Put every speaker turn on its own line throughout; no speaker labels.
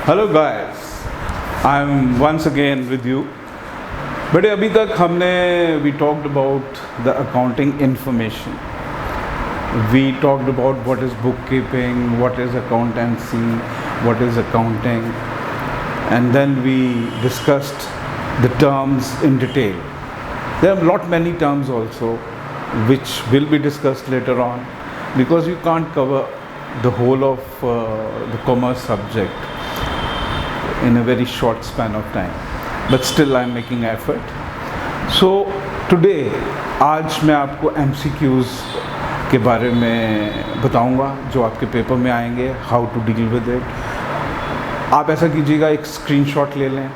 Hello guys, I am once again with you. But अभी तक हमने we talked about the accounting information, we talked about what is book keeping, what is accountancy, what is accounting, and then we discussed the terms in detail. There are lot many terms also which will be discussed later on, because you can't cover the whole of the commerce subject in a very short span of time, but still I'm making effort. So today आज मैं आपको MCQs के बारे में बताऊंगा जो आपके paper में आएंगे, how to deal with it. आप ऐसा कीजिएगा, एक स्क्रीनशॉट ले लें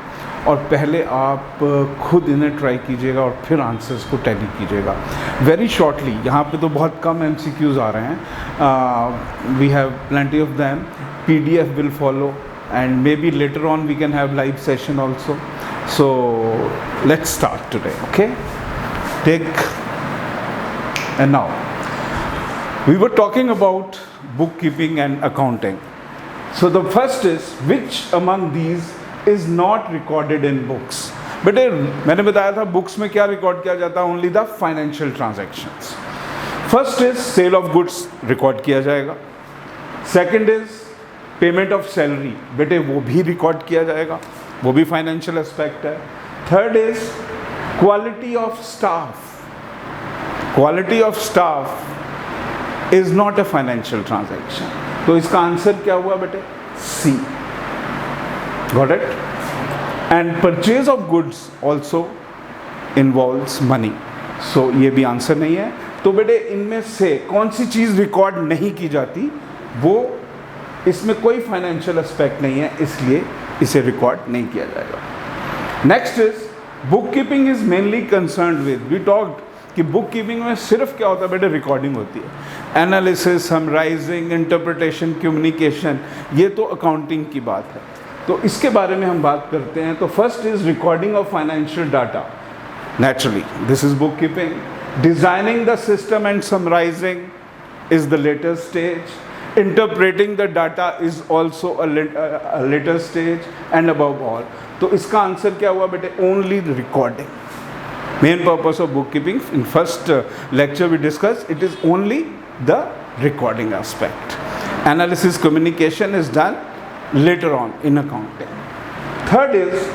और पहले आप खुद इन्हें ट्राई कीजिएगा और फिर आंसर्स को टैली कीजिएगा वेरी शॉर्टली। यहाँ पे तो बहुत कम MCQs आ रहे हैं, we have plenty of them. PDF will follow and maybe later on we can have live session also. So let's start today, okay? And now we were talking about bookkeeping and accounting. So the first is, which among these is not recorded in books? बेटे मैंने बताया था books में क्या record किया जाता है, only the financial transactions. First is sale of goods record किया जाएगा। Second is payment of salary, बेटे वो भी रिकॉर्ड किया जाएगा, वो भी फाइनेंशियल एस्पेक्ट है। Third is quality of staff. Quality of staff is not a financial transaction, तो इसका आंसर क्या हुआ बेटे? C. Got it? And purchase of goods also involves money, so ये भी आंसर नहीं है। तो बेटे इनमें से कौन सी चीज़ रिकॉर्ड नहीं की जाती, वो इसमें कोई फाइनेंशियल एस्पेक्ट नहीं है, इसलिए इसे रिकॉर्ड नहीं किया जाएगा। Next is book keeping is mainly concern with, we talked कि बुक कीपिंग में सिर्फ क्या होता है बेटे? रिकॉर्डिंग होती है। एनालिसिस, समराइजिंग, इंटरप्रिटेशन, कम्युनिकेशन, ये तो अकाउंटिंग की बात है, तो इसके बारे में हम बात करते हैं। तो first is recording of financial data. Naturally this is book keeping. Designing the system and summarising is the later stage. Interpreting the data is also a later stage, and above all, तो इसका answer क्या हुआ बेटे? Only the recording. Main purpose of bookkeeping in first lecture we discussed, it is only the recording aspect. Analysis, communication is done later on in accounting. Third is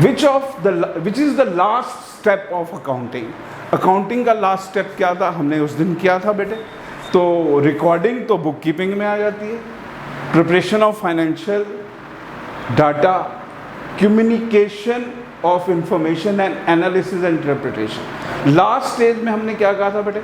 which is the last step of accounting. Accounting का last step क्या था? हमने उस दिन किया था बेटे, तो रिकॉर्डिंग तो बुक कीपिंग में आ जाती है। Preparation of financial data, communication of information and analysis and interpretation. Last stage में हमने क्या कहा था बेटे?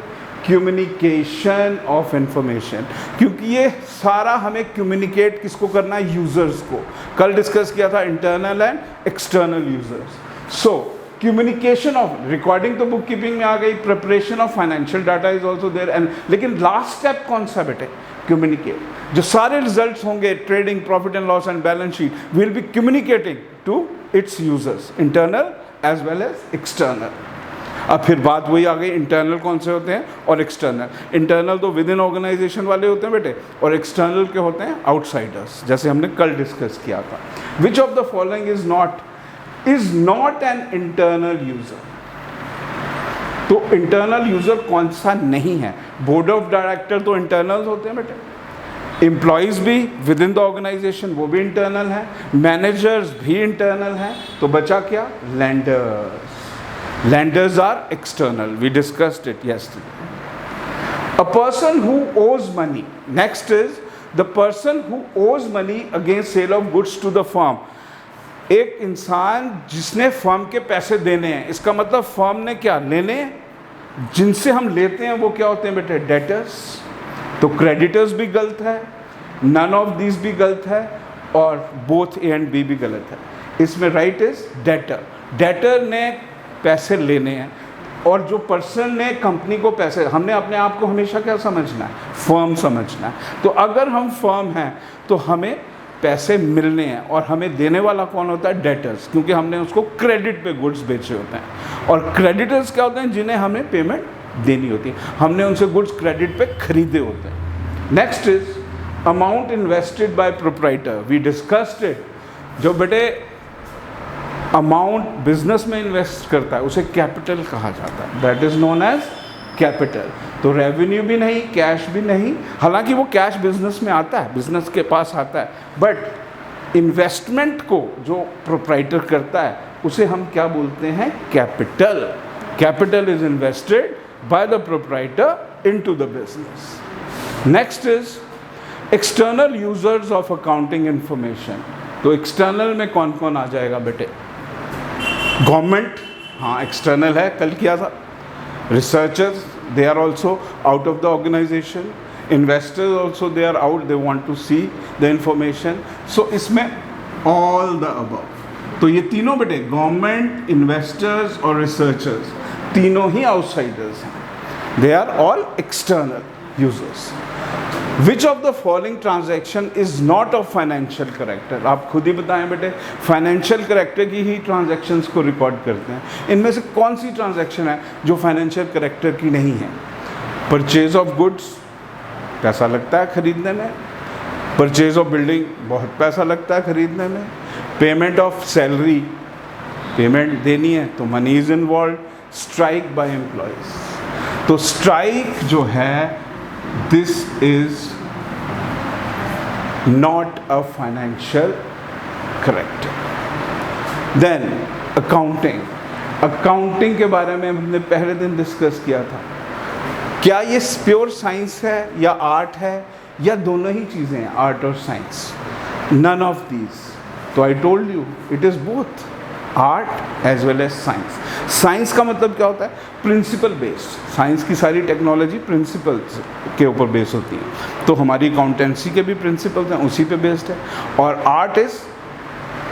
कम्युनिकेशन ऑफ इंफॉर्मेशन, क्योंकि ये सारा हमें कम्युनिकेट किसको करना है? यूजर्स को। कल डिस्कस किया था internal and external users. So communication of recording तो बुक कीपिंग में आ गई, preparation of financial data is also there, and लेकिन लास्ट स्टेप कौन सा बेटे? कम्युनिकेट। जो सारे रिजल्ट्स होंगे, trading, profit and loss and balance sheet, will be communicating to its users, internal as well as external. अब फिर बात वही आ गई, इंटरनल कौन से होते हैं और एक्सटर्नल। इंटरनल तो विद इन ऑर्गेनाइजेशन वाले होते हैं बेटे, और एक्सटर्नल के होते हैं आउटसाइडर्स, जैसे हमने कल डिस्कस किया था। विच of the following is not an internal user? तो इंटरनल यूजर कौन सा नहीं है? बोर्ड ऑफ डायरेक्टर तो इंटरनल होते हैं बेटे, एम्प्लॉयज भी विद इन द ऑर्गेनाइजेशन वो भी इंटरनल है, मैनेजर्स भी इंटरनल हैं, तो बचा क्या? Lenders. Lenders are external, we discussed it yesterday. A person who owes money, next is the person who owes money against sale of goods to the firm. एक इंसान जिसने फर्म के पैसे देने हैं, इसका मतलब फर्म ने क्या लेने हैं? जिनसे हम लेते हैं वो क्या होते हैं बेटे? डेटर्स। तो क्रेडिटर्स भी गलत है, नन ऑफ दिस भी गलत है, और बोथ ए एंड बी भी गलत है। इसमें राइट इज डेटर। डेटर ने पैसे लेने हैं, और जो पर्सन ने कंपनी को पैसे, हमने अपने आप को हमेशा क्या समझना है? फर्म समझना है। तो अगर हम फर्म हैं तो हमें पैसे मिलने हैं, और हमें देने वाला कौन होता है? डेटर्स, क्योंकि हमने उसको क्रेडिट पे गुड्स बेचे होते हैं। और क्रेडिटर्स क्या होते हैं? जिन्हें हमें पेमेंट देनी होती है, हमने उनसे गुड्स क्रेडिट पे खरीदे होते हैं। Next is amount invested by proprietor. We discussed it. जो बेटे अमाउंट बिजनेस में इन्वेस्ट करता है उसे कैपिटल कहा जाता है, that is known as capital. तो रेवेन्यू भी नहीं, कैश भी नहीं, हालांकि वो कैश बिजनेस में आता है, बिजनेस के पास आता है, बट इन्वेस्टमेंट को जो प्रोप्राइटर करता है उसे हम क्या बोलते हैं, capital. Capital is invested by the proprietor into the business. Next is external users of accounting information. तो एक्सटर्नल में कौन कौन आ जाएगा बेटे, गवर्नमेंट, हाँ एक्सटर्नल है, कल किया था। Researchers, they are also out of the organisation. Investors also they are out, they want to see the information. So इसमें ऑल द अबव, तो ये तीनों बेटे गवर्नमेंट, इन्वेस्टर्स और रिसर्चर्स तीनों ही आउटसाइडर्स हैं, they are all external users. Which of the following transaction is not of financial character. आप खुद ही बताएं बेटे, फाइनेंशियल करेक्टर की ही ट्रांजैक्शंस को रिकॉर्ड करते हैं, इनमें से कौन सी ट्रांजैक्शन है जो फाइनेंशियल करेक्टर की नहीं है। परचेज ऑफ गुड्स, पैसा लगता है खरीदने में। परचेज ऑफ बिल्डिंग, बहुत पैसा लगता है खरीदने में। पेमेंट ऑफ सैलरी, पेमेंट देनी है तो money is involve. Strike by employees, तो स्ट्राइक जो है this is not a financial corrector. Then accounting, accounting के बारे में हमने पहले दिन डिस्कस किया था। क्या ये प्योर साइंस है या आर्ट है, या दोनों ही चीज़ें हैं, आर्ट और साइंस? None of these. तो I told you it is both art as well as science. Science का मतलब क्या होता है, प्रिंसिपल बेस्ड। साइंस की सारी टेक्नोलॉजी प्रिंसिपल्स के ऊपर बेस होती है, तो हमारी अकाउंटेंसी के भी प्रिंसिपल्स हैं, उसी पे बेस्ड है। और art is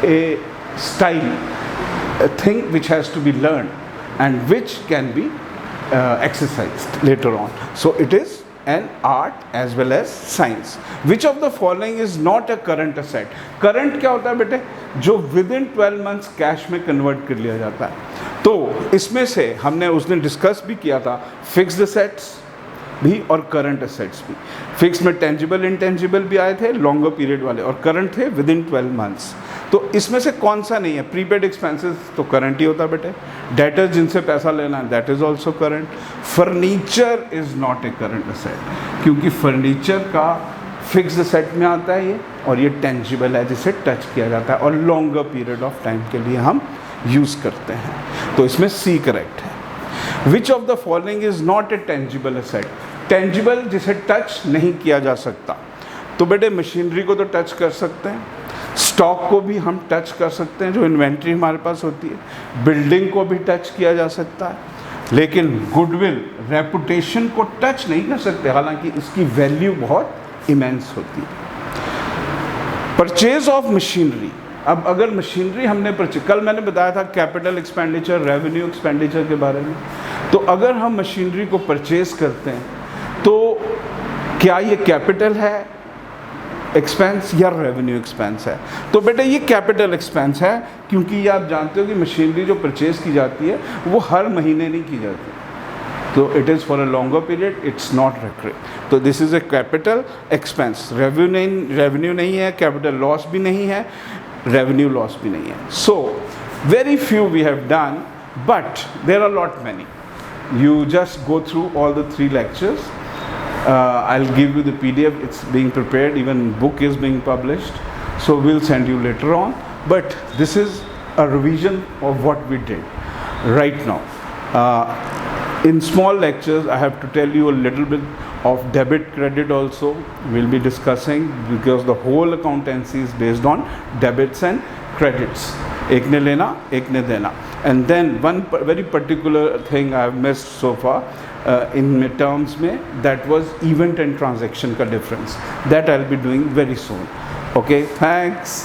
a style, a thing which has to be learned and which can be exercised later on. So it is an art as well as science. Which of the following is not a current asset? Current क्या होता है बेटे, जो within 12 months cash में convert कर लिया जाता है। तो इसमें से हमने उस दिन डिस्कस भी किया था, फिक्स्ड असेट्स भी और करंट असेट्स भी। फिक्स में टेंजिबल इंटेंजिबल भी आए थे, लॉन्गर पीरियड वाले, और करंट थे विद इन 12 मंथ्स। तो इसमें से कौन सा नहीं है? प्रीपेड एक्सपेंसेस तो करंट ही होता है बेटे। डेटर्स जिनसे पैसा लेना है, that is also current. Furniture is not a current asset, क्योंकि फर्नीचर का फिक्स्ड असेट में आता है ये, और ये टेंजिबल है जिसे टच किया जाता है और लॉन्गर पीरियड ऑफ टाइम के लिए हम यूज़ करते हैं। तो इसमें सी करेक्ट है। विच of the following is not a tangible asset? Tangible जिसे टच नहीं किया जा सकता, तो बेटे मशीनरी को तो टच कर सकते हैं, स्टॉक को भी हम टच कर सकते हैं जो इन्वेंट्री हमारे पास होती है, बिल्डिंग को भी टच किया जा सकता है, लेकिन गुडविल, रेपुटेशन को टच नहीं कर सकते, हालांकि इसकी वैल्यू बहुत इमेंस होती है। परचेज ऑफ मशीनरी, अब अगर मशीनरी हमने कल मैंने बताया था कैपिटल एक्सपेंडिचर, रेवेन्यू एक्सपेंडिचर के बारे में, तो अगर हम मशीनरी को परचेज करते हैं तो क्या ये कैपिटल है एक्सपेंस या रेवेन्यू एक्सपेंस है? तो बेटे ये कैपिटल एक्सपेंस है, क्योंकि ये आप जानते हो कि मशीनरी जो परचेज की जाती है वो हर महीने नहीं की जाती, तो it is for a longer period, it's not recurring. तो this is a capital expense. Revenue नहीं है, कैपिटल लॉस भी नहीं है, रेवेन्यू लॉस भी नहीं है। So very few we have done, but there are lot many. You just go through all the 3 lectures. I'll give you the PDF. It's being prepared. Even book is being published. So we'll send you later on. But this is a revision of what we did right now. In small lectures, I have to tell you a little bit of debit credit also. We'll be discussing, because the whole accountancy is based on debits and credits. एक ने लेना, एक ने देना. And then one very particular thing I have missed so far in midterms में, that was event and transaction का difference. That I'll be doing very soon. Okay, thanks.